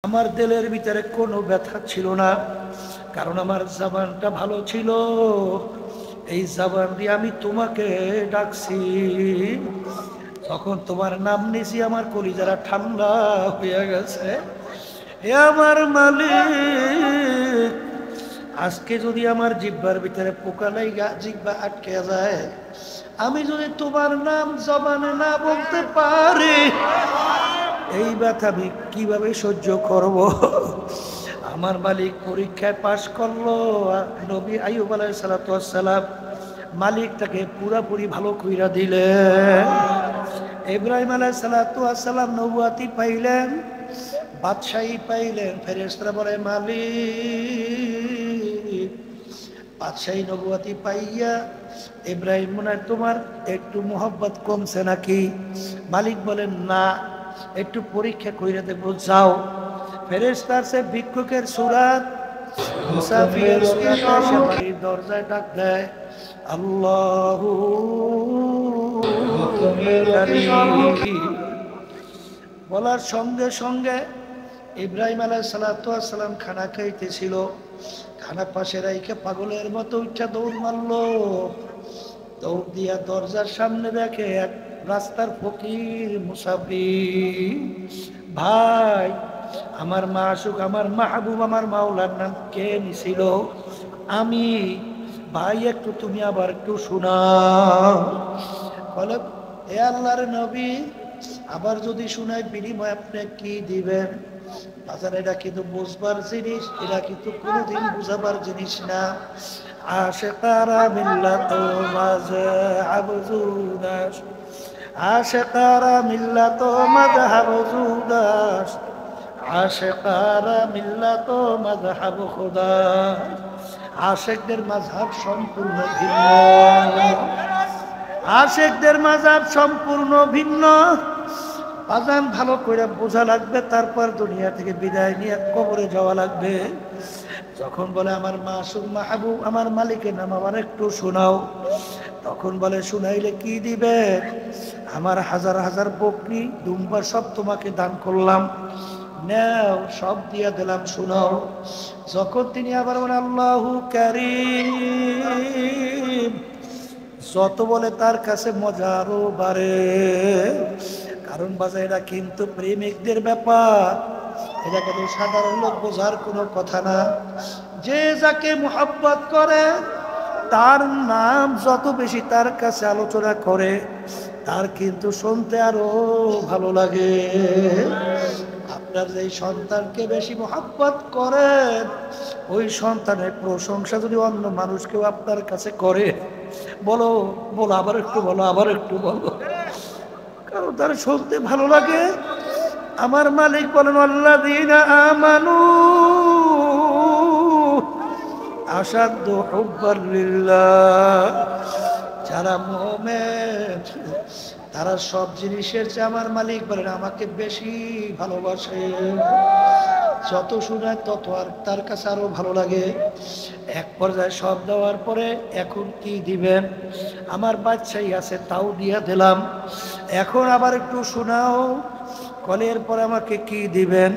আমার দিলের ভিতরে কোনো ব্যথা ছিল না, কারণ আমার জবানটা ভালো ছিল। এই জবান দিয়ে আমি তোমাকে ডাকছি, তখন তোমার নাম নিছি, আমার কলিজারা ঠান্ডা হয়ে গেছে। হে আমার মালিক, আজকে যদি আমার জিহ্বার ভিতরে পোকা লাইগা জিহ্বা আটকে যায়, আমি যদি তোমার নাম জবানে না বলতে পারি, এই ব্যথা আমি কিভাবে সহ্য করব? আমার মালিক পরীক্ষায় পাশ করলো। নবী আইয়ুব আলাইহিস সালাতু ওয়াস সালাম মালিকটাকে পুরাপুরি ভালো কইরা দিলেন। ইব্রাহিম আলাইহিস সালাতু ওয়াস সালাম নবুয়াতি পাইলেন, বাদশাহী পাইলেন। ফেরেশতারা বলে, মালিক, বাদশাহী নবুয়াতি পাইয়া ইব্রাহিম মনে হয় তোমার একটু মোহব্বত কমছে নাকি? মালিক বলেন, না, একটু পরীক্ষা কইরা দেখবো, যাও। ফেরেশতার সে ভিক্ষুকের সুরাত, মুসাফিরের সুরাত এসে বাড়ির দরজায় ডাক দেয়, আল্লাহু কারীম। বলার সঙ্গে সঙ্গে ইব্রাহিম আলাইহিস সালাতু ওয়াস সালাম খানা খাইতেছিল, খানা পাশে রাইখে পাগলের মতো উঠা দৌড় মারলো। দৌড় দিয়া দরজার সামনে দেখে এক রাস্তার ফকির মুসাফির। ভাই, আমার মাশুক, আমার মাহবুব, আমার মাওলার নাম কে নিছিল? আমি। ভাই, একটু তুমি আবার একটু শোনাও। বলে, হে আল্লাহর নবী, আবার যদি শোনায় বিনিময় আপনি কি দিবেন? বাজার, এটা কিন্তু বুঝবার জিনিস, এটা কিন্তু কোনোদিন বুঝাবার জিনিস না। আশিকারা মিল্লাত মাযহাব জুদাস, আশিকারা মিল্লাত মাযহাব জুদাস, আশিকারা মিল্লাত মাযহাব খোদা। আশিকদের মাযহাব সম্পূর্ণ ভিন্ন, আশিকদের মাযহাব সম্পূর্ণ ভিন্ন। আজান ভালো করে বোঝা লাগবে, তারপর দুনিয়া থেকে বিদায় নিয়ে কবরে যাওয়া লাগবে। যখন বলে আমার মাসুম মাহবুব, আমার মালিকের নাম আমার একটু শোনাও, তখন বলে, শুনাইলে কি দিবে? আমার হাজার হাজার বকরি দুম্বা সব তোমাকে দান করলাম, নাও, সব দিয়ে দিলাম, শোনাও। যখন তিনি আবার বলে আল্লাহু কারীম, যত বলে তার কাছে মজা আরো বাড়ে। কারণ বাজার, এটা কিন্তু প্রেমিকদের ব্যাপার, এটা কিন্তু সাধারণ লোক বোঝার কোনো কথা না। যে যাকে মুহাব্বত করে, তার নাম যত বেশি তার কাছে আলোচনা করে, তার কিন্তু শুনতে আরো ভালো লাগে। আপনার যেই সন্তানকে বেশি মুহাব্বত করেন, ওই সন্তানের প্রশংসা যদি অন্য মানুষ কেউ আপনার কাছে করে, বলো বলো, আবার একটু বলো, আবার একটু বলো, কারণ তার শুনতে ভালো লাগে। আমার মালিক বলেন, আল্লাযীনা আমানু আশাদ্দু হুব্বান লিল্লাহ। যারা মুমিন, তারা সব জিনিসের চেয়ে আমার মালিক বলেন আমাকে বেশি ভালোবাসে। যত শোনায় তত আর তার কাছে আরো ভালো লাগে। এক পর্যায়ে সব দেওয়ার পরে, এখন কি দিবেন? আমার বাচ্চাই আছে, তাও দিয়া দিলাম, এখন আবার একটু শোনাও। কলের পরে আমাকে কি দিবেন?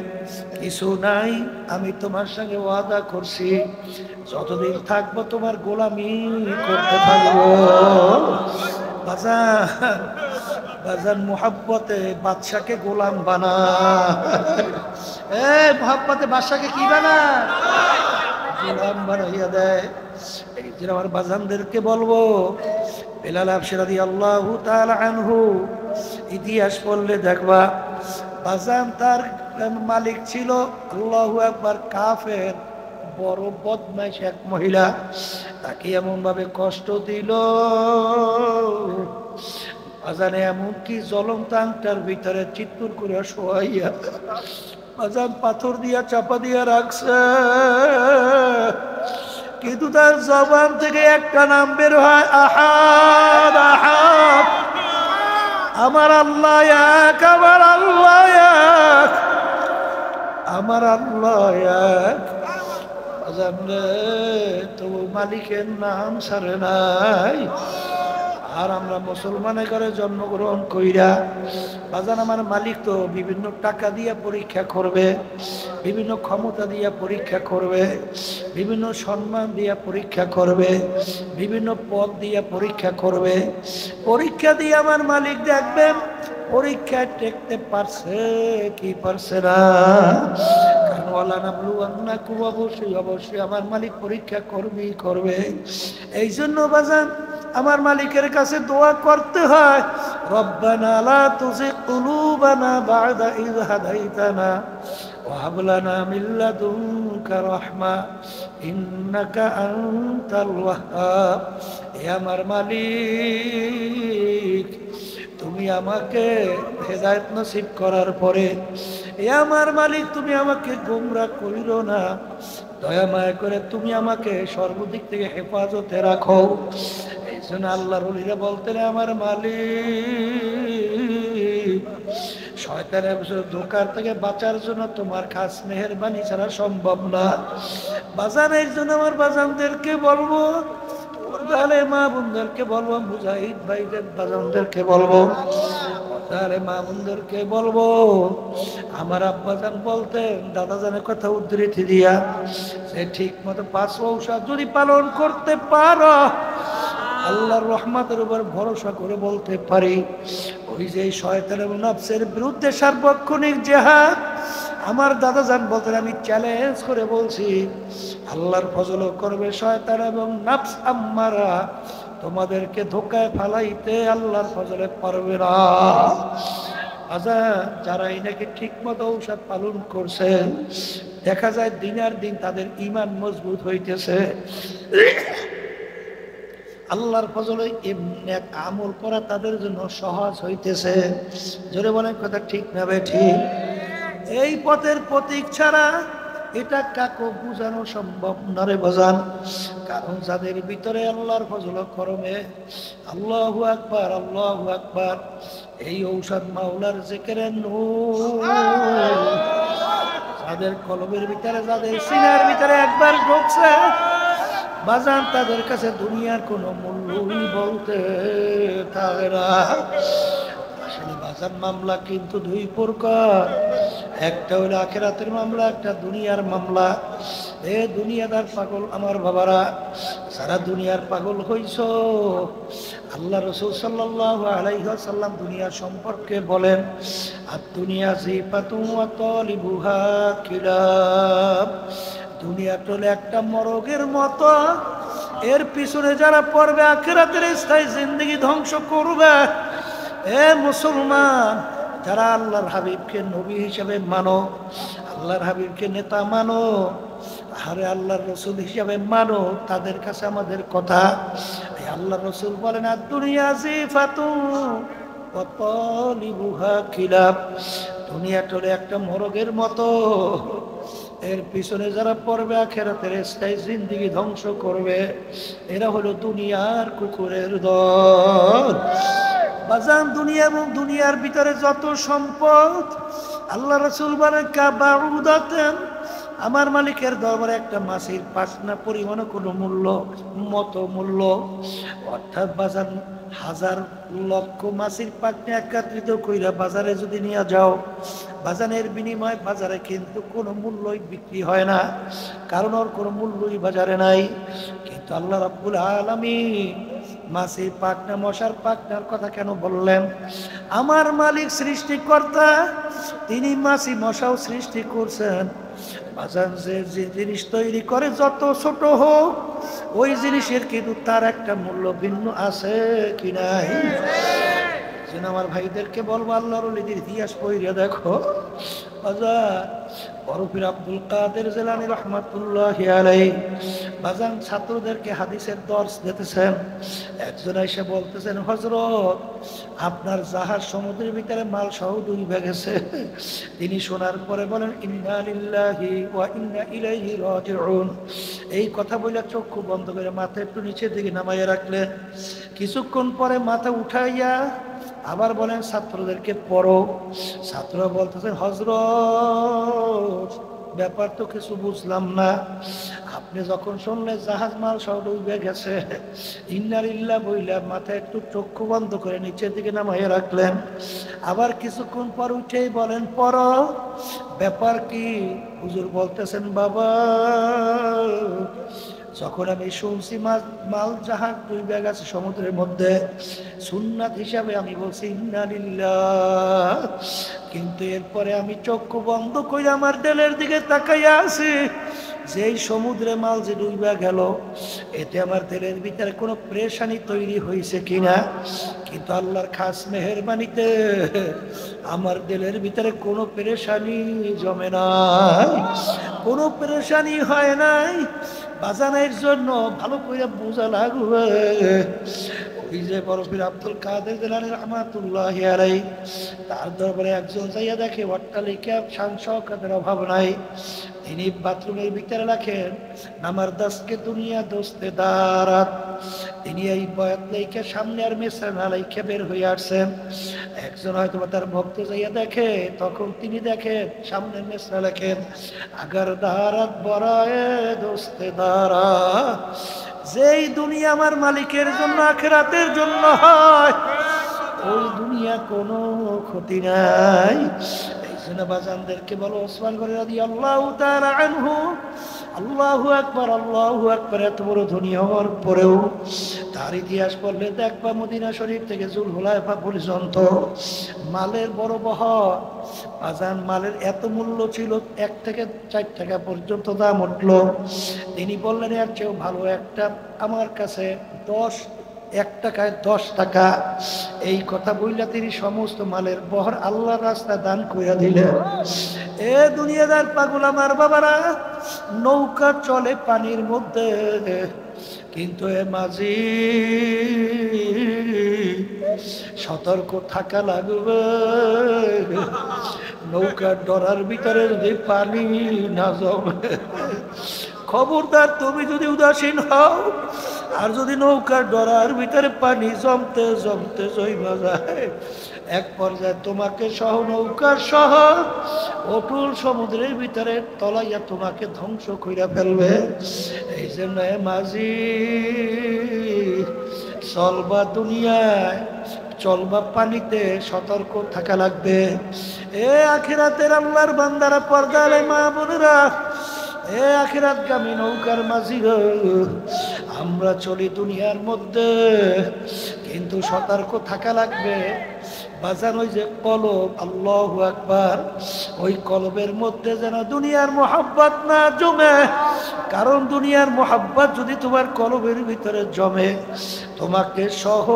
কিছু নাই, আমি তোমার সঙ্গে ওয়াদা করছি, যতদিন থাকবো তোমার গোলামি করতে থাকবো। বাজান, বাজান, মুহাব্বতে বাদশাকে গোলাম বানা। মুহাব্বতে বাদশাকে কি বানা? গোলাম বানাইয়া দেয়। এই যে আমার বাজানদেরকে বলবো, বেলাল হাবশী রাদিয়াল্লাহু তাআলা আনহু, ইতিহাস পড়লে দেখবা, বাজান তার মালিক ছিল, আল্লাহু আকবার, কাফের, বড় বদমাইশ এক মহিলা। তাকে এমন ভাবে কষ্ট দিল, আজানে এমনকি জ্বলন্ত আংটার ভিতরে চিত্তুর করে শোয়াইয়া আজান পাথর দিয়া চাপা দিয়া রাখছে। কিন্তু তার জবান থেকে একটা নাম বের হয়, আহাদ, আহাদ। আমার আল্লাহ এক, আমার আল্লাহ এক, আমার আল্লাহ এক। আজান রে, তবু মালিকের নাম ছাড়ে নাই। আর আমরা মুসলমানের ঘরে জন্মগ্রহণ কইরা বাজান আমার মালিক তো বিভিন্ন টাকা দিয়ে পরীক্ষা করবে, বিভিন্ন ক্ষমতা দিয়ে পরীক্ষা করবে, বিভিন্ন সম্মান দিয়ে পরীক্ষা করবে, বিভিন্ন পদ দিয়ে পরীক্ষা করবে। পরীক্ষা দিয়ে আমার মালিক দেখবেন পরীক্ষায় টেকতে পারছে কি পারছে না। কারণ ওয়ালা নাবলুওয়ান্নাকুম, অবশ্যই অবশ্যই আমার মালিক পরীক্ষা করবে। এই জন্য বাজান আমার মালিকের কাছে দোয়া করতে হয়, রব্বানা লা তুযিগ কুলুবানা বা'দা ইয হাদাইতানা ওয়া হাব লানা মিন লাদুনকা রাহমা ইন্নাকা আনতাল ওয়াহ্হাব। হে আমার মালিক, তুমি আমাকে হেদায়েত নসিব করার পরে, হে আমার মালিক, তুমি আমাকে গোমরা করিও না, দয়া মায়া করে তুমি আমাকে সর্বদিক থেকে হেফাজতে রাখো। এই জন্য আল্লাহর ওলিরা বলতেন, আমার মালিক, শয়তানের ধোঁকার থেকে বাঁচার জন্য তোমার খাস মেহেরবানি ছাড়া সম্ভব না। বাজানের জন্য আমার বাজানদেরকে বলবো, তাহলে মা বোনদেরকে বলবো, মুজাহিদ ভাইদের বাজানদেরকে বলবো, তাহলে মা বোনদেরকে বলবো, আমার আব্বাজান বলতেন দাদাজানের কথা উদ্ধৃতি দিয়া, সে ঠিক মতো 5 ঔষধ যদি পালন করতে পারো, আল্লাহর রহমতের উপর ভরসা করে বলতে পারি, ওই যে শয়তান এবং নফসের বিরুদ্ধে সার্বক্ষণিক জিহাদ, আমার দাদাজান বলতেন, আমি চ্যালেঞ্জ করে বলছি, আল্লাহর ফজল করবে শয়তান এবং নফস আম্মারা তোমাদেরকে ধোকায় ফালাইতে আল্লাহর ফজলে পারবে না। আচ্ছা, যারা এনাকে ঠিক মতো ঔষধ পালন করছে, দেখা যায় দিনের দিন তাদের ঈমান মজবুত হইতেছে, আল্লাহর ফজলে এমনি আমল করা তাদের জন্য সহজ হইতেছে। জোরে বলেন কথা ঠিক না ঠিক? এই পথের প্রতীক ছাড়া এটা কাকো বুঝানো সম্ভব না রে বাজান। কারণ যাদের ভিতরে আল্লাহর ফজল করমে, আল্লাহু আকবার আল্লাহু আকবার, এই ঔষধ মাওলার জিকিরের নূর যাদের কলবের ভিতরে, যাদের সিনার ভিতরে একবার ঢুকছে বাজান, তাদের কাছে দুনিয়ার কোনো মূল্যই বলতে থাকে না। আসলে বাজার মামলা কিন্তু 2 প্রকার, একটা হলো আখিরাতের মামলা, একটা দুনিয়ার মামলা। এ দুনিয়াদার পাগল আমার বাবারা, সারা দুনিয়ার পাগল হইছো। আল্লাহ রাসূল সাল্লাল্লাহু আলাইহি ওয়াসাল্লাম দুনিয়া সম্পর্কে বলেন, আদ-দুনিয়া জিফাতুন ওয়া তালিবুহা কিলাব। দুনিয়া চলে একটা মরগের মতো, এর পিছনে যারা পড়বে আখিরাতের স্থায়ী জিন্দেগি ধ্বংস করবে। এ মুসলমান, যারা আল্লাহর হাবিবকে নবী হিসাবে মানো, আল্লাহর হাবিবকে নেতা মানো, আরে আল্লাহর রসুল হিসাবে মানো, তাদের কাছে আমাদের কথা, আল্লাহর রসুল বলেন, আদ-দুনিয়া জিফাতুন ওয়া তালিবুহা কিলাব। দুনিয়া চলে একটা মরগের মতো, এর পিছনে যারা পড়বে আখিরাতের স্থায়ী জিন্দেগি ধ্বংস করবে, এরা হলো দুনিয়ার কুকুরের দল। বাজান, দুনিয়া এবং দুনিয়ার ভিতরে যত সম্পদ, আল্লাহ রাসূল বলেন কাবাউদাতেন, আমার মালিকের দরবারে একটা মাছির পাখনা পরিমাণ কোনো মূল্য। অর্থাৎ বাজান, 1000 লক্ষ মাছির পাখনা একত্রিত কইরা বাজারে যদি নিয়ে যাও, বাজানের বিনিময়ে বাজারে কিন্তু কোনো মূল্যই বিক্রি হয় না, কারণ ওর কোনো মূল্যই বাজারে নাই। কিন্তু আল্লাহ রাব্বুল আলামিন মাছির পাখনা, মশার পাখনার কথা কেন বললেন? আমার মালিক সৃষ্টিকর্তা, তিনি মাছি মশাও সৃষ্টি করছেন। বাজান, যে জিনিস তৈরি করে যত ছোট হোক, ওই জিনিসের কিন্তু তার একটা মূল্য ভিন্ন আছে কি নাই? যেন আমার ভাইদেরকে বলবো, আল্লাহর ওলিদের ইতিহাস পড়িয়া দেখো। বাজান, বড় পীর আব্দুল কাদের জিলানী রাহমাতুল্লাহি আলাইহি বাজান ছাত্রদেরকে হাদিসের দর্স দিতেছেন। একজন এসে বলতেছেন, হযরত, আপনার জাহাজ সমুদ্রের ভিতরে মাল সহ ডুবে গেছে। তিনি শোনার পরে বলেন, ইন্না লিল্লাহি ওয়া ইন্না ইলাইহি রাজিউন। এই কথা বলে চক্ষু বন্ধ করে মাথা একটু নিচের দিকে নামাইয়া রাখলেন। কিছুক্ষণ পরে মাথা উঠাইয়া আবার বলেন, ছাত্রদেরকে পড়ো। ছাত্ররা বলতেছেন, হযরত, ব্যাপার তো কিছু বুঝলাম না। আপনি যখন শুনলে জাহাজ মাল সব ডুবে গেছে, ইন্নালিল্লাহ বইলা মাথায় একটু চক্ষু বন্ধ করে নিচের দিকে নামাইয়া রাখলেন। আবার কিছুক্ষণ পর উঠেই বলেন, পর ব্যাপার কি? হুজুর বলতেছেন, বাবা যখন আমি শুনছি মাল জাহাজ ডুবে গেছে সমুদ্রের মধ্যে, সুন্নাত হিসাবে আমি বলছি ইন্নালিল্লাহ, কিন্তু এরপরে আমি চক্ষু বন্ধ করে আমার দিলের দিকে তাকাইয়া আছি, যেই সমুদ্রে মাল যে ডুবে গেল, এতে আমার দিলের ভিতরে কোনো প্রেশানি তৈরি হয়েছে কিনা। কিন্তু আল্লাহর খাস মেহেরবানিতে আমার দিলের ভিতরে কোনো পেরেশানি জমে নাই, কোনো পেরেশানি হয় নাই। বাজানের জন্য ভালো করে বোঝা লাগবে। ওই যে বরফির আব্দুল কাদের জিলানী রাহমাতুল্লাহি আলাইহি, তার দরবারে একজন যাইয়া দেখে অট্টালিকা শান শওকতের অভাব নাই। তিনি বাথরুমের ভিতরে রাখেন, আমার দাসকে দুনিয়া দোস্তে দারাত। তিনি এই বয়াত লেখে সামনে আর মেসরা না লেখে বের হয়ে আসছেন। একজন হয়তো তার ভক্ত যাইয়া দেখে, তখন তিনি দেখেন সামনে মেসরা লেখেন, আগার দারাত বরায়ে দোস্তে দারা। যেই দুনিয়া আমার মালিকের জন্য আখিরাতের জন্য হয়, ওই দুনিয়া কোনো ক্ষতি নাই। এই জন্য বাজানদেরকে বলো, ওসমান গনি রাদিয়াল্লাহু তাআলা আনহু, আল্লাহু আকবার আল্লাহু আকবার, এত বড় ধনী হওয়ার পরেও তার ইতিহাস পড়লে দেখবা মদিনা শরীফ থেকে জুলহুলাইফা পর্যন্ত মালের বড় বহর। বাজান মালের এত মূল্য ছিল, 1 থেকে 4 টাকা পর্যন্ত দাম উঠলো। তিনি বললেন, এর চেয়েও ভালো একটা আমার কাছে 1 টাকায় 10 টাকা। এই কথা বললে তিনি সমস্ত মালের বহর আল্লাহর রাস্তায় দান কইরা দিলেন। এ দুনিয়াদার পাগল আমার বাবারা, নৌকা চলে পানির মধ্যে, কিন্তু এ মাঝি সতর্ক থাকা লাগবে। নৌকার ডরার ভিতরে যদি পানি না জমে, খবরদার তুমি যদি উদাসীন হও, আর যদি নৌকার ডরার ভিতরে পানি জমতে জমতে জমা যায়, এক পর্যায়ে তোমাকে সহ নৌকার সহ অটুল সমুদ্রের ভিতরে তলাইয়া তোমাকে ধ্বংস কইরা ফেলবে। এই জন্য মাঝি চলবা দুনিয়ায়, চলবা পানিতে, সতর্ক থাকা লাগবে। এ আখিরাতের আল্লাহর বান্দারা, পর্দালে মা বোনেরা, এ আখিরাতগামী নৌকার মাঝি, আমরা চলি দুনিয়ার মধ্যে, কিন্তু সতর্ক থাকা লাগবে। বাজান ওই যে কলব, আল্লাহু আকবার, ওই কলবের মধ্যে যেন দুনিয়ার মোহাব্বত না জমে। কারণ দুনিয়ার মোহাব্বত যদি তোমার কলবের ভিতরে জমে, তোমাকে সহ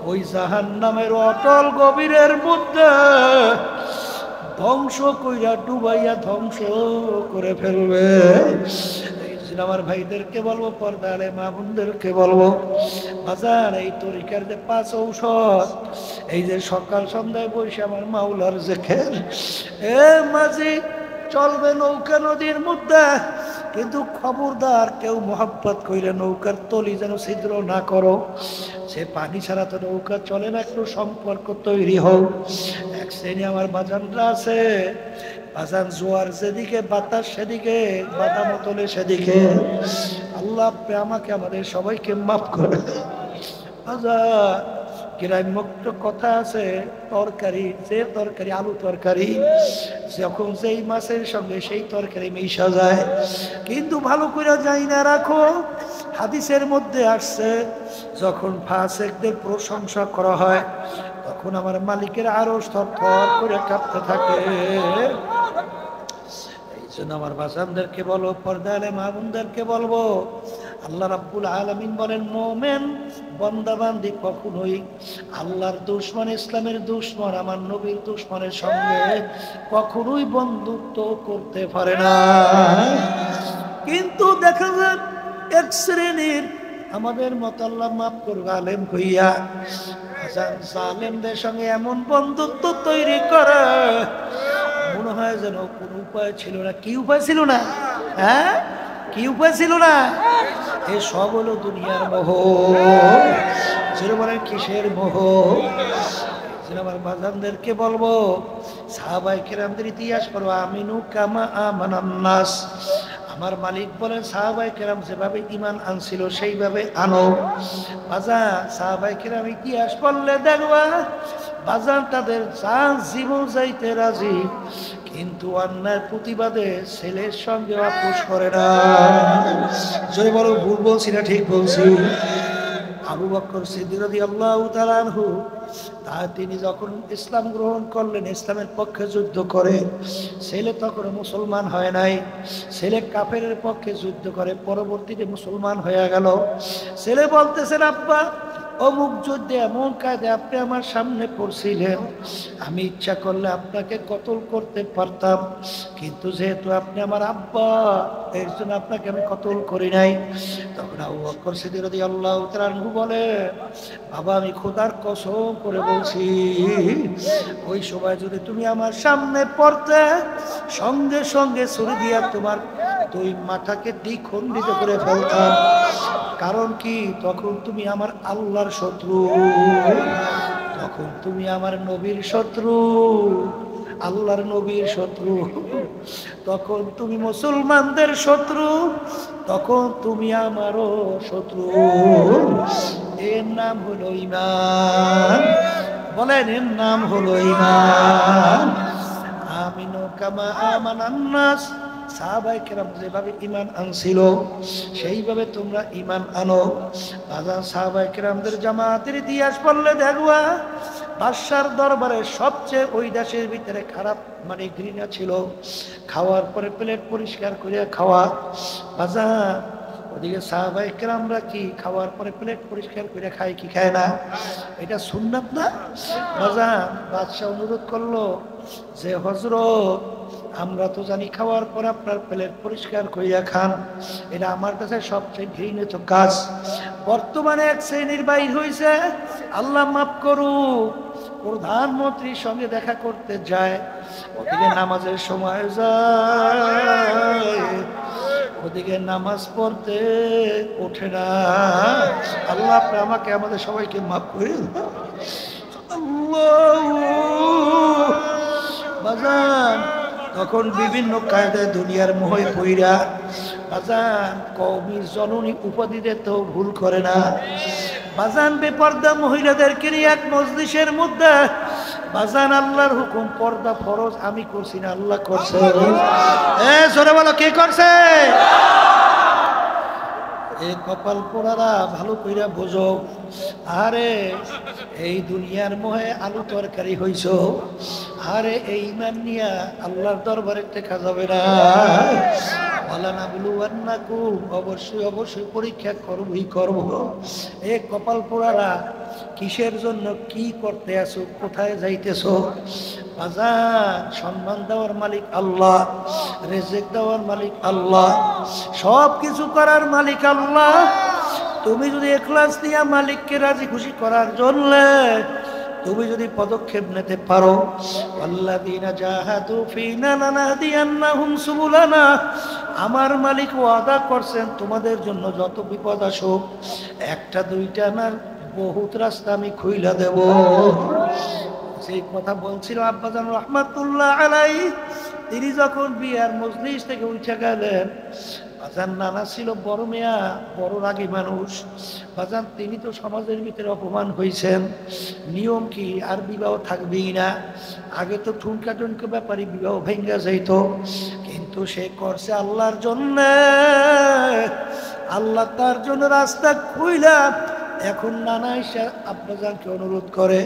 ওই জাহান্নামের অটল গভীরের মধ্যে ধ্বংস কইরা ডুবাইয়া ধ্বংস করে ফেলবে। আমার ভাইদেরকে বলবো, পর্দারে মা বোনদেরকে বলবো, বাজার এই তরিকার যে 5 ঔষধ, এই যে সকাল সন্ধ্যায় বসে আমার মাওলার জিকির, এ মাঝি চলবে নৌকা নদীর মধ্যে, কিন্তু খবরদার কেউ মোহাব্বত কইরে নৌকার তলি যেন ছিদ্র না করো। সে পানি ছাড়া তো নৌকা চলে না, একটু সম্পর্ক তৈরি হোক। এক শ্রেণী আমার বাজানরা আছে, বাজান জোয়ার যেদিকে বাতাস সেদিকে, বাদাম তোলে সেদিকে। আল্লাহ আমাকে আমাদের সবাইকে মাফ করে। বাজার গ্রাম্য কথা আছে, তরকারি যে তরকারি, আলু তরকারি, যখন যেই মাছের সঙ্গে সেই তরকারি মিশা যায়, কিন্তু ভালো করে যাই না রাখো। হাদিসের মধ্যে আসছে, যখন ফাসিকদের প্রশংসা করা হয়, তখন আমার মালিকের আরো থরথর করে কাঁপতে থাকে। এই জন্য আমার বাসানদেরকে বলো, পর্দালে মা বোনদেরকে বলবো, আল্লাহ রাব্বুল আলামিন বলেন, মোমেন বান্দাবান্দি কখনোই আল্লাহর দুশমন, ইসলামের দুশমন, আমার নবীর দুশমনের সঙ্গে কখনোই বন্ধুত্ব করতে পারে না। কিন্তু দেখা যায় এক শ্রেণীর আমাদের মত, আল্লাহ মাফ করবে, আলেম হইয়া জালেমদের সঙ্গে এমন বন্ধুত্ব তৈরি করে, মনে হয় যেন কোন উপায় ছিল না। কি উপায় ছিল না? হ্যাঁ, কি উপায় ছিল না? এই সব হলো দুনিয়ার মোহ। যেন বলেন কিসের মোহ? আমার বাজানদেরকে বলবো, সাহাবায়ে কেরামদের ইতিহাস পড়ো, আমিনু কামা আমানান নাস, আমার মালিক বলেন সাহাবায়ে কেরাম যেভাবে ঈমান আনছিল সেইভাবে আনো। বাজান সাহাবায়ে কেরাম ইতিহাস পড়লে দেখবা বাজান তাদের জান জীবন যাইতে রাজি, কিন্তু অন্যায় প্রতিবাদে ছেলের সঙ্গে আপোষ করে না। জয় বলো, ভুল বলছি না ঠিক বলছি? আবু বকর সিদ্দিক রাদিয়াল্লাহু তাআলা আনহু তিনি যখন ইসলাম গ্রহণ করলেন, ইসলামের পক্ষে যুদ্ধ করে, ছেলে তখন মুসলমান হয় নাই, ছেলে কাফেরের পক্ষে যুদ্ধ করে পরবর্তীতে মুসলমান হয়ে গেল। ছেলে বলতেছেন আব্বা অমুক যুদ্ধে এমন কায়দে আপনি আমার সামনে পড়ছিলেন, আমি ইচ্ছা করলে আপনাকে কতল করতে পারতাম, কিন্তু যেহেতু আপনি আমার আব্বা এর জন্য আপনাকে আমি কতল করি নাই। তখন আবু বকর সিদ্দিক রাদিয়াল্লাহু তাআলা আনহু বলে বাবা আমি খোদার কসম করে বলছি ওই সময় যদি তুমি আমার সামনে পড়তে সঙ্গে সঙ্গে ছুরি দিয়া তোমার দুই মাথাকে দ্বিখণ্ডিত করে ফেলতাম। কারণ কি, তখন তুমি আমার আল্লাহর শত্রু, তখন তুমি আমার নবীর শত্রু, আল্লাহর নবীর শত্রু, তখন তুমি মুসলমানদের শত্রু, তখন তুমি আমারও শত্রু। এর নাম হলো ঈমান। বলেন এর নাম হলো ঈমান। আমিনু কামা আমানান নাস। সাহাবায়ে কেরাম যেভাবে ঈমান আনছিল সেইভাবে তোমরা ঈমান আনো। বাজার সাহাবায়ে কেরামদের জামাতের ইতিহাস পড়লে দেখবা বাদশার দরবারে সবচেয়ে ওই দেশের ভিতরে খারাপ মানে ঘৃণা ছিল খাওয়ার পরে প্লেট পরিষ্কার করে খাওয়া। বাজার ওদিকে সাহাবায়ে কেরামরা কি খাওয়ার পরে প্লেট পরিষ্কার করে খায় কি খায় না? এটা সুন্নাত না? বাজার বাদশা অনুরোধ করলো যে হযরত আমরা তো জানি খাওয়ার পর আপনার প্লেট পরিষ্কার করিয়া খান, এটা আমার কাছে সবচেয়ে ঘৃণিত কাজ। বর্তমানে এক শ্রেণীর বাইর হয়েছে, আল্লাহ মাফ করুক, প্রধানমন্ত্রীর সঙ্গে দেখা করতে যায়, ওদিকে নামাজের সময় যায়, ওদিকে নামাজ পড়তে ওঠে না। আল্লাহ আপনি আমাকে আমাদের সবাইকে মাফ করে বাজান। তখন বিভিন্ন কায়দায় দুনিয়ার মোহে পইরা বাজান কওমির জননী উপাধি দিতে ভুল করে না। বাজান বেপর্দা মহিলাদেরকে নিয়ে এক মজলিসের মধ্যে বাজান আল্লাহর হুকুম পর্দা ফরজ আমি করছি না আল্লাহ করছে। জোরে বলো কে করছে? এই কপাল পোড়ারা ভালো কইরা বোঝো, আরে এই দুনিয়ার মোহে আলু তরকারি হইছ, আরে এই ঈমান নিয়া আল্লাহর দরবারে টেকা যাবে না। অবশ্যই অবশ্যই পরীক্ষা করবই করব। এ কপাল পোড়ারা কিসের জন্য কি করতে আসো, কোথায় যাইতেছো? বাজার সম্মান দেওয়ার মালিক আল্লাহ, রিজিক দেওয়ার মালিক আল্লাহ, সব কিছু করার মালিক আল্লাহ। তুমি যদি ইখলাস নিয়ে মালিককে রাজি খুশি করার জন্য তুমি যদি পদক্ষেপ নিতে পারো, আল্লাযীনা জাহাদু ফীনা লানাহদিয়ান্নাহুম সুবুলানা, আমার মালিক ওয়াদা করছেন তোমাদের জন্য যত বিপদ আসুক একটা দুইটা না বহুত রাস্তা আমি খুইলা দেব। সেই কথা বলছিল আব্বাজান রাহমাতুল্লাহ আলাইহি। তিনি যখন বিয়ার মজলিস থেকে উঠে গেলেন, বাজান নানা ছিল বড় মেয়া, বড় রাগী মানুষ। বাজান তিনি তো সমাজের ভিতরে অপমান হয়েছেন, নিয়ম কি আর বিবাহ থাকবেই না। আগে তো ঠুনকা টুনকা ব্যাপারে বিবাহ ভেঙ্গা যাইত, কিন্তু সে করছে আল্লাহর জন্য, আল্লাহ তার জন্য রাস্তা খুইলা। এখন নানা এসে আব্বাজানকে অনুরোধ করে,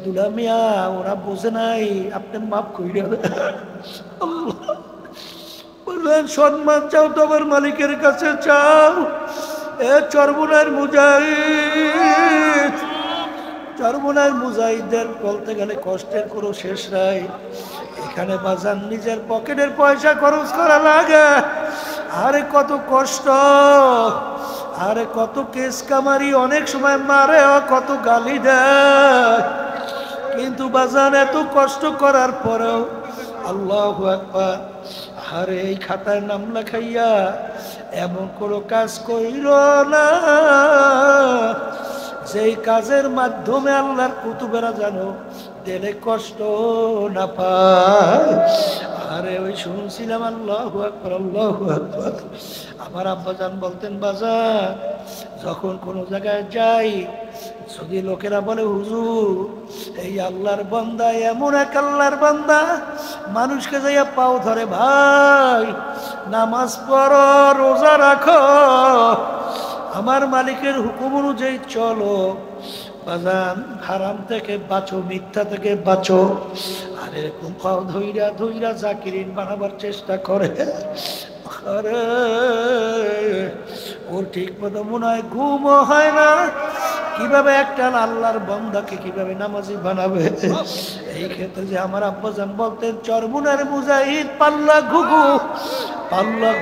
দুলা মিয়া ওরা বোঝে নাই, আপনি মাফ কইরা দেন। বললেন সম্মান চাও তো আমার মালিকের কাছে চাও। এ চরমুনার মুজাহিদ, চরমুনার মুজাহিদদের বলতে গেলে কষ্টের কোনো শেষ নাই। এখানে বাজান নিজের পকেটের পয়সা খরচ করা লাগে, আরে কত কষ্ট, আরে কত কেস কামারি, অনেক সময় মারে, কত গালি দেয়, কিন্তু বাজান এত কষ্ট করার পরেও আল্লাহু আকবার, আরে এই খাতায় নাম লেখাইয়া এমন কোনো কাজ কইর না যেই কাজের মাধ্যমে আল্লাহর কুতুবেরা জানো দিলে কষ্ট না পায়। আরে ওই শুনছিলাম আল্লাহু আকবার আল্লাহু আকবার। আমার আব্বাজান বলতেন, বাজার যখন কোনো জায়গায় যাই, যদি লোকেরা বলে হুজুর এই আল্লাহর বান্দা এমন এক আল্লাহর বান্দা, মানুষকে যাইয়া পাও ধরে, ভাই নামাজ পড়ো, রোজা রাখো, আমার মালিকের হুকুম অনুযায়ী চলো, বাজান হারাম থেকে বাঁচো, মিথ্যা থেকে বাঁচো। আর এরকম পাও ধইরা ধইরা জাকিরিন বানাবার চেষ্টা করে। আরে ওর ঠিক মতো মনে হয় ঘুমও হয় না, কিভাবে একটা আল্লাহর বান্দাকে কিভাবে নামাজি বানাবে। এই ক্ষেত্রে যে আমার আব্বাজান বলতেন, চরমুনার মুজাহিদ পাল্লা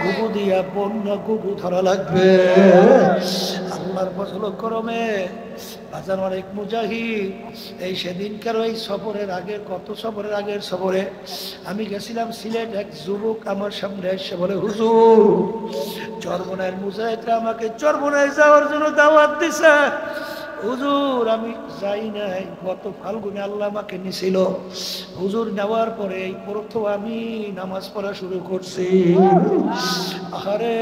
ঘুঘু দিয়া বন্যা ঘুঘু ধরা লাগবে। আল্লাহর ফজল করমে বাজার অনেক মুজাহিদ। এই সেদিনকার ওই সফরের আগে, কত সফরের আগের সফরে আমি গেছিলাম সিলেট, এক যুবক আমার সামনে এসে বলে, হুজুর চরমুনার মুজাহিদরা আমাকে চরমুনায় যাওয়ার জন্য দাওয়াত দিছে, হুজুর আমি যাই নাই, গত ফাল্গুনে আল্লাহ আমাকে নিছিল, হুজুর নেওয়ার পরে এই প্রথম আমি নামাজ পড়া শুরু করছি। আরে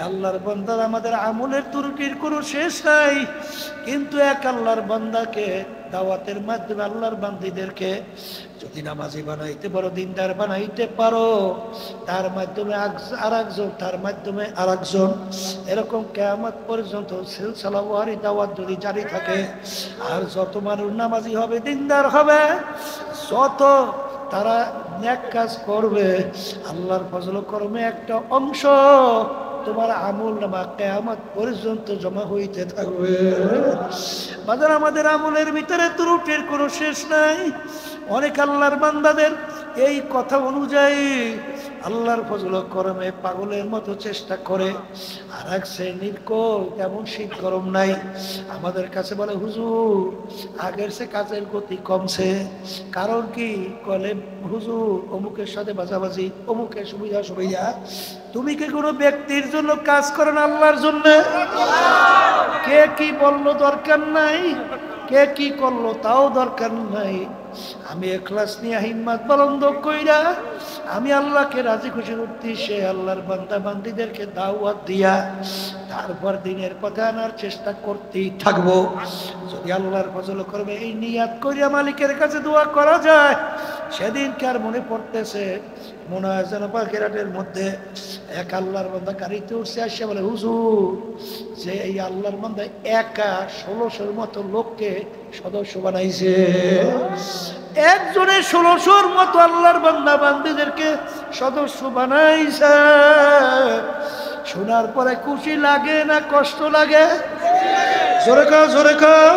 আল্লাহর বান্দার আমাদের আমলের ত্রুটির কোনো শেষ নাই, কিন্তু এক আল্লাহর বান্দাকে দাওয়াতের মাধ্যমে আল্লাহর বান্দীদেরকে যদি নামাজি বানাইতে পারো, দিনদার বানাইতে পারো, তার মাধ্যমে আরেকজন, তার মাধ্যমে আরেকজন, এরকম কিয়ামত পর্যন্ত সিলসিলা ওয়ারি দাওয়াত যদি জারি থাকে, আর যত মানুষ নামাজি হবে, দিনদার হবে, যত তারা নেক কাজ করবে, আল্লাহর ফজল করমে একটা অংশ তোমার আমল নামা কিয়ামত পর্যন্ত জমা হইতে থাকবে। বাজার আমাদের আমলের ভিতরে ত্রুটির কোনো শেষ নাই। অনেক আল্লাহর বান্দাদের এই কথা অনুযায়ী আল্লাহর ফজল করমে পাগলের মতো চেষ্টা করে, আর এক শ্রেণীর তেমন শীত গরম নাই, আমাদের কাছে বলে হুজুর আগের সে কাজের গতি কমছে। কারণ কি বলে, হুজুর অমুকের সাথে বাজাবাজি, অমুকের সুবিধা সুবিধা। তুমি কি কোনো ব্যক্তির জন্য কাজ করেন, আল্লাহর জন্য? কে কি বললো দরকার নাই, কে কি করলো তাও দরকার নাই। আমি ইখলাস নিয়ে হিম্মত বুলন্দ কইরা আমি আল্লাহকে রাজি খুশির উদ্দেশ্যে আল্লাহর বান্দা বান্দীদেরকে দাওয়াত দিয়া তারপর দিনের পথে আনার চেষ্টা করতেই থাকবো। যদি আল্লাহর ফজল করবে এই নিয়াত করিয়া মালিকের কাছে দোয়া করা যায়, সেদিনকার মনে পড়তেছে, মনে হয় যেন পাখিরাটের মধ্যে এক আল্লাহর বান্দা গাড়িতে উঠছে, আসে বলে, হুজুর যে এই আল্লাহর বান্দা একা 1600-র মতো লোককে সদস্য বানাইছে, একজনের 1600-র মতো আল্লাহর বান্দা বান্দীদেরকে সদস্য বানাইছে। শোনার পরে খুশি লাগে না কষ্ট লাগে? জোরে খাও, জোরে খাও।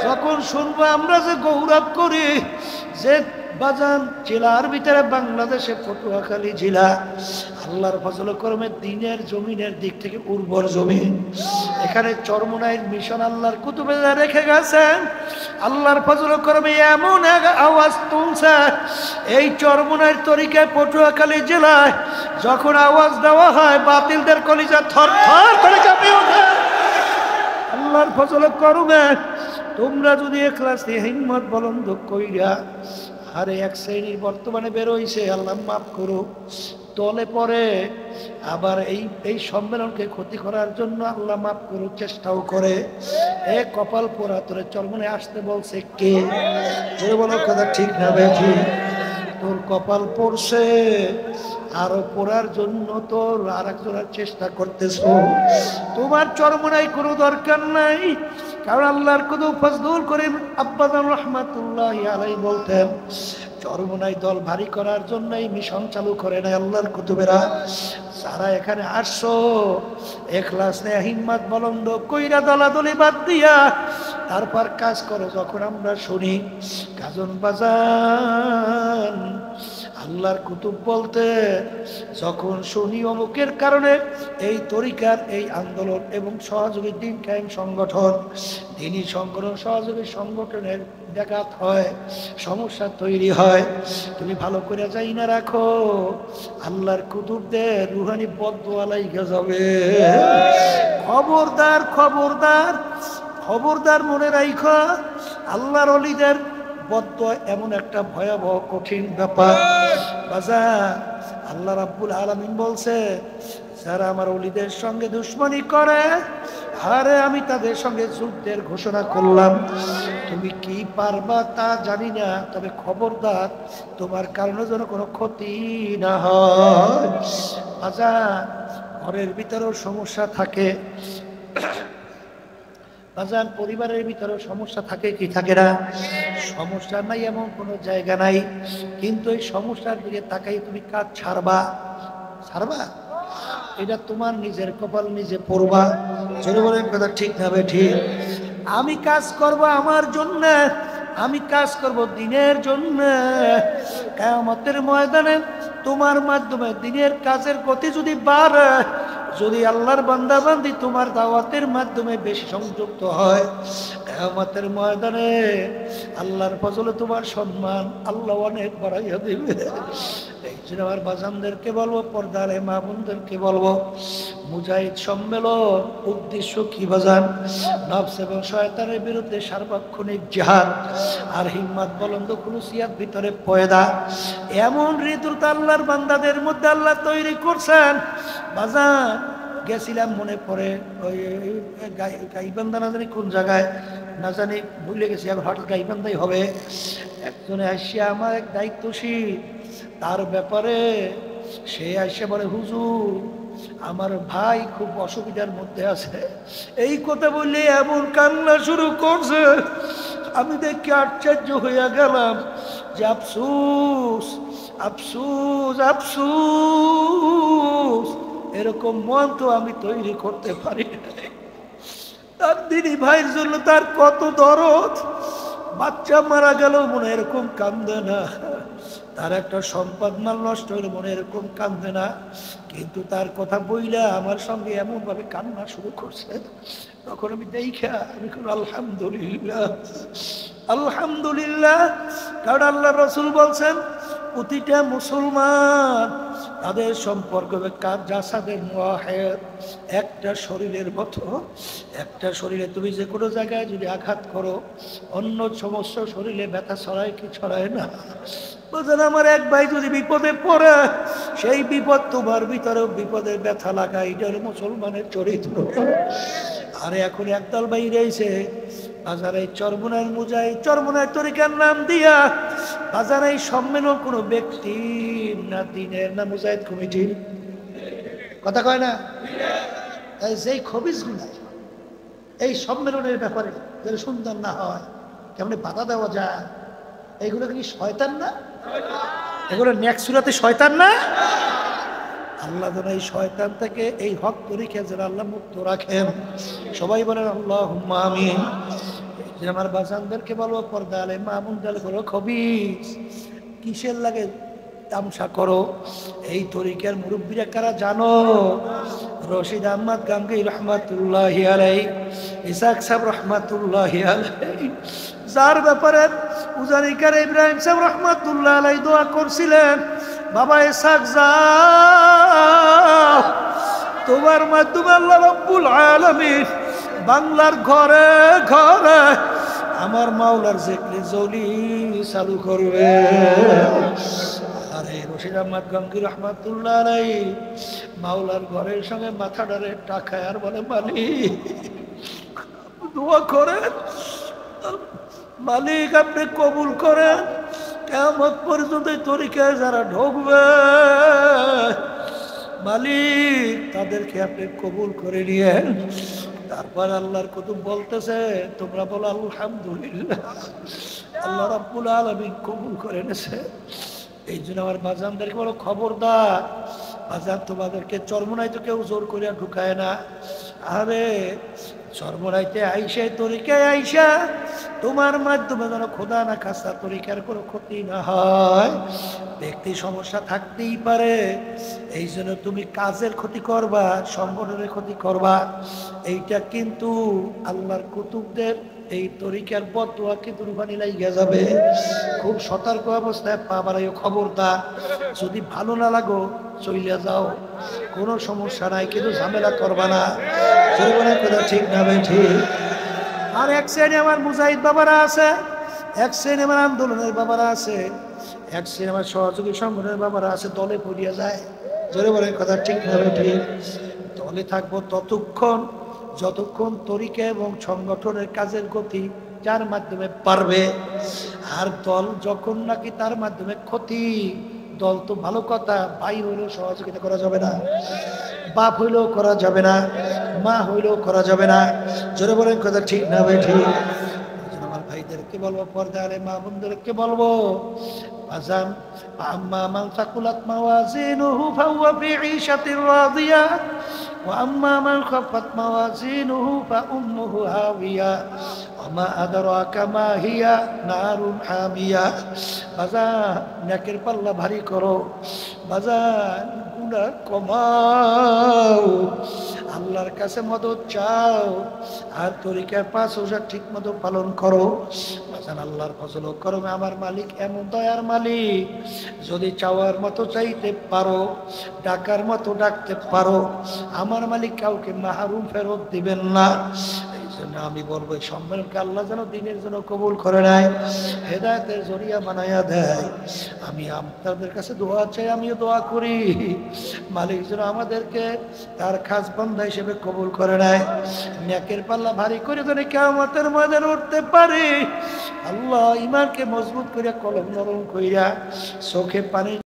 যখন শুনবো আমরা যে গৌরব করি যে বাজান জেলার ভিতরে বাংলাদেশে পটুয়াখালী জেলা আল্লাহর ফজল করমে দিনের জমিনের দিক থেকে উর্বর জমিন, এখানে চরমুনাইর মিশন আল্লাহর কুতুবে রেখে গেছেন। আল্লাহর ফজল করমে এমন এক আওয়াজ তুলছে, এই চরমুনাইর তরিকায় পটুয়াখালী জেলায় যখন আওয়াজ দেওয়া হয়, বাতিলদের কলিজা থর থর করে কাঁপে ওঠে। আল্লাহর ফজল করমে তোমরা যদি ইখলাস দিয়ে হিম্মত বুলন্দ কইরা, আরে এক শ্রেণীর বর্তমানে বেরোইছে, আল্লাহ মাফ করো, দলে পরে আবার এই সম্মেলনকে ক্ষতি করার জন্য আল্লাহ মাফ করো চেষ্টাও করে। এ কপাল পোড়া, তোরে চরমনে আসতে বলছে কে? যে বলো কথা ঠিক না বেঠি? তোর কপাল পড়ছে, আরো পড়ার জন্য তোর আর একজনের চেষ্টা করতেছ। তোমার চরমনায় কোনো দরকার নাই, কারণ আল্লাহর কত ফজলুল করিম আব্বাজান রহমাতুল্লাহি আলাইহি বলতেন, চরমনায় দল ভারী করার জন্যই মিশন চালু করে নাই আল্লাহর কুতুবেরা। যারা এখানে আসছো ইখলাস নিয়ে হিম্মত বুলন্দ কইরা দলাদলি বাদ দিয়া তারপর কাজ করো। যখন আমরা শুনি গাজন বাজান আল্লাহর কুতুব বলতে, যখন শুনি অমুকের কারণে এই তরিকার এই আন্দোলন এবং সহযোগী দিন কায়েম সংগঠন, দিনী সংগঠন সহযোগী সংগঠনের ব্যাঘাত হয়, সমস্যা তৈরি হয়, তুমি ভালো করে যাই না রাখো, আল্লাহর কুতুবদের রুহানি বদদুয়া লাইগা যাবে। খবরদার খবরদার খবরদার, মনে রাখো আল্লাহর ওলিদের বদদোয়া এমন একটা ভয়াবহ কঠিন ব্যাপার বাজার। আল্লাহ রাব্বুল আলামিন বলছে, যারা আমার ওলিদের সঙ্গে দুশমনী করে, আরে আমি তাদের সঙ্গে যুদ্ধের ঘোষণা করলাম। তুমি কি পারবা তা জানি না, তবে খবরদার তোমার কারণে যেন কোনো ক্ষতি না হয়। বাজার, ঘরের ভিতরেও সমস্যা থাকে বাজার, পরিবারের ভিতরেও সমস্যা থাকে কি থাকে না? সমস্যা নাই এমন কোনো জায়গা নাই, কিন্তু এই সমস্যার দিকে তাকাই তুমি কাজ ছাড়বা? ছাড়বা? এটা তোমার নিজের কপাল নিজে পড়বা। চলে বলেন কথা ঠিক না ঠিক? আমি কাজ করব আমার জন্য, আমি কাজ করব দিনের জন্য। কিয়ামতের ময়দানে তোমার মাধ্যমে দিনের কাজের গতি যদি বাড়ে, যদি আল্লাহর বান্দা বান্দি তোমার দাওয়াতের মাধ্যমে বেশি সংযুক্ত হয়, কিয়ামতের ময়দানে আল্লাহর ফজলে তোমার সম্মান আল্লাহ অনেক বাড়াইয়া দিবে। এই জন্য আমার বাজানদেরকে বলবো, পর্দারে মা বোনদেরকে বলবো, মুজাহিদ সম্মেলন উদ্দেশ্য কি বাজান? নফস এবং শয়তানের বিরুদ্ধে সার্বক্ষণিক জিহাদ আর হিম্মত বলন্দ খুলুসিয়াত ভিতরে পয়দা। এমন ঋতুত আল্লাহর বান্দাদের মধ্যে আল্লাহ তৈরি করছেন বাজান। গেছিলাম মনে পড়ে ওই গাইবান্ধা, না জানি কোন জায়গায়, না জানি ভুলে গেছি, এখন হঠাৎ গাইবান্ধাই হবে। একজনে আসিয়া আমার এক দায়িত্বশীল, তার ব্যাপারে সে আসে বলে, হুজুর আমার ভাই খুব অসুবিধার মধ্যে আছে। এই কথা বললে এমন কান্না শুরু করছে, আমি দেখে আশ্চর্য হইয়া গেলাম যে আফসুস আফসুস আফসুস, এরকম মন তো আমি তৈরি করতে পারি না। তার দিনী ভাইয়ের জন্য তার কত দরদ। বাচ্চা মারা গেল মনে এরকম কান্দে না, তার একটা সম্পদ মাল নষ্ট হলে মনে এরকম কান্দে না, কিন্তু তার কথা বইলা আমার সঙ্গে এমন ভাবে কান্না শুরু করছে। তখন আমি দেখা আমি আলহামদুলিল্লাহ আলহামদুলিল্লাহ। কারণ আল্লাহ রাসূল বলছেন, প্রতিটা মুসলমান তাদের সম্পর্ক জাসাদের মুওয়াহিদ, একটা শরীরের মতো। একটা শরীরে তুমি যে কোনো জায়গায় যদি আঘাত করো, অন্য সমস্ত শরীরে ব্যথা ছড়ায় কি ছড়ায় না? বুঝলেন, আমার এক ভাই যদি বিপদে পড়ে, সেই বিপদ তোমার ভিতরেও বিপদের ব্যথা লাগায়। এটা হলো মুসলমানের চরিত্র। আরে এখন একদল ভাই রয়েছে বাজারে চরমুনার মুজাহিদ, চরমুনার তরিকার নাম দিয়া বাজারে সম্মেলন কোনো ব্যক্তি না দিনের না মুজাহিদ কমিটির, কথা কয় না? যেই খবিজ গুলা এই সম্মেলনের ব্যাপারে যদি সুন্দর না হয়, কেমন বাধা দেওয়া যায়? এইগুলো কি শয়তান না? এগুলো নেক্সুরাতে শয়তান না? আল্লাহ যেন এই শয়তান থেকে এই হক তরিকা যেন আল্লাহ মুক্ত রাখেন। সবাই বলেন আল্লাহুম্মা আমিন। আমার বাজানদেরকে বলবো, পর্দা আলে মামুন দাল করো, খবিস কিসের লাগে তামসা করো? এই তরিকার মুরব্বীরা কারা জানো? রশিদ আহমদ গাঙ্গী রহমাতুল্লাহি আলাইহি, ইসাক সাহেব রহমাতুল্লাহি আলাইহি, যার ব্যাপারে উজানিকার ইব্রাহিম সাহেব রহমাতুল্লাহ আলাইহি দোয়া করছিলেন, বাবা ইসাক যাও, তোমার মাধ্যমে আল্লাহ রাব্বুল আলামিন বাংলার ঘরে ঘরে আমার মাওলার জিকির জলি চালু করবে। আরে রশিদ আহমদ গাঙ্গী রহমাতুল্লাহ আলাইহি মাওলার ঘরের সঙ্গে মাথা ডারে টাকায় আর বলে, মালিক দোয়া করেন, মালিক আপনি কবুল করেন, কিয়ামত পর্যন্ত তরিকায় যারা ঢুকবে মালিক তাদেরকে আপনি কবুল করে নিয়েন। তারপর আল্লাহর কুতুব বলতেছে, তোমরা বলো আলহামদুলিল্লাহ, আল্লাহ রাব্বুল আলামিন কবুল করে নিয়েছে। এই জন্য আমার বাজানদেরকে বলো, খবরদার বাজান, তোমাদেরকে চরমোনাইতে কেউ জোর করিয়া ঢুকায় না। আরে চরমোনাইতে আইসা তরিকায় আইসা তোমার মাধ্যমে যেন খোদা না খাস্তা তরিকার কোনো ক্ষতি না হয়। ব্যক্তি সমস্যা থাকতেই পারে, এই জন্য তুমি কাজের ক্ষতি করবা, সংগঠনের ক্ষতি করবা, এইটা কিন্তু আল্লাহর কুতুবদের এই তরিকার বদদোয়া কিন্তু রুহানি লাইগা যাবে। খুব সতর্ক অবস্থায় পা বাড়াইও, খবরদার। যদি ভালো না লাগো চইলা যাও, কোনো সমস্যা নাই, কিন্তু ঝামেলা করবা না। জীবনের কথা ঠিক না ভাই ঠিক। আর এক সাইডে আমার মুজাহিদ বাবারা আছে, এক শ্রেণী আমার আন্দোলনের বাবারা আছে, এক শ্রেণী আমার সহযোগী সংগঠনের বাবারা আছে, দলে পড়িয়া যায়। জোরে বলেন কথা ঠিক না ঠিক? দলে থাকবো ততক্ষণ যতক্ষণ তরিকা এবং সংগঠনের কাজের গতি যার মাধ্যমে পারবে। আর দল যখন নাকি তার মাধ্যমে ক্ষতি, দল তো ভালো কথা, ভাই হইলেও সহযোগিতা করা যাবে না, বাপ হইলেও করা যাবে না, মা হইলেও করা যাবে না। জোরে বলেন কথা ঠিক না ভাই ঠিক? আমার ভাইদেরকে বলবো, পর্দারে মা বোনদেরকে বলবো, আজান আম্মা মান সাকুলাত মাওয়াজিনুহু ফাহুয়া ফি ঈশাতির রাদিয়া ওয়া আম্মা মান খাফাত মাওয়াজিনুহু ফাউম্মুহু হাওিয়া ওয়া মা আদরাকা মা হিয়া নারুন হামিয়া। বাজান নেকের পাল্লা ভারী করো, বাজান গুনাহ কমাও, আল্লাহর কাছে মদদ চাও, আর তরিকার 5 রোজা ঠিক মতো পালন করো। বাজান আল্লাহর ফজল ও করমে আমার মালিক এমন দয়ার মালিক, যদি চাওয়ার মতো চাইতে পারো, ডাকার মতো ডাকতে পারো, আমার মালিক কাউকে মাহরুম ফেরত দিবেন না। এই জন্য আমি বলবো, এই সম্মেলনকে আল্লাহ যেন দিনের জন্য কবুল করে নেয়, হেদায়েতের জরিয়া বানাইয়া দেয়। আমি আপনাদের কাছে দোয়া চাই, আমিও দোয়া করি, মালিক যেন আমাদেরকে তার খাস বান্দা হিসেবে কবুল করে নেয়, নেকের পাল্লা ভারী করে যেন কিয়ামতের ময়দানে উঠতে পারি। আল্লাহ ইমানকে মজবুত করিয়া, কলম নরম কইরা, চোখে পানি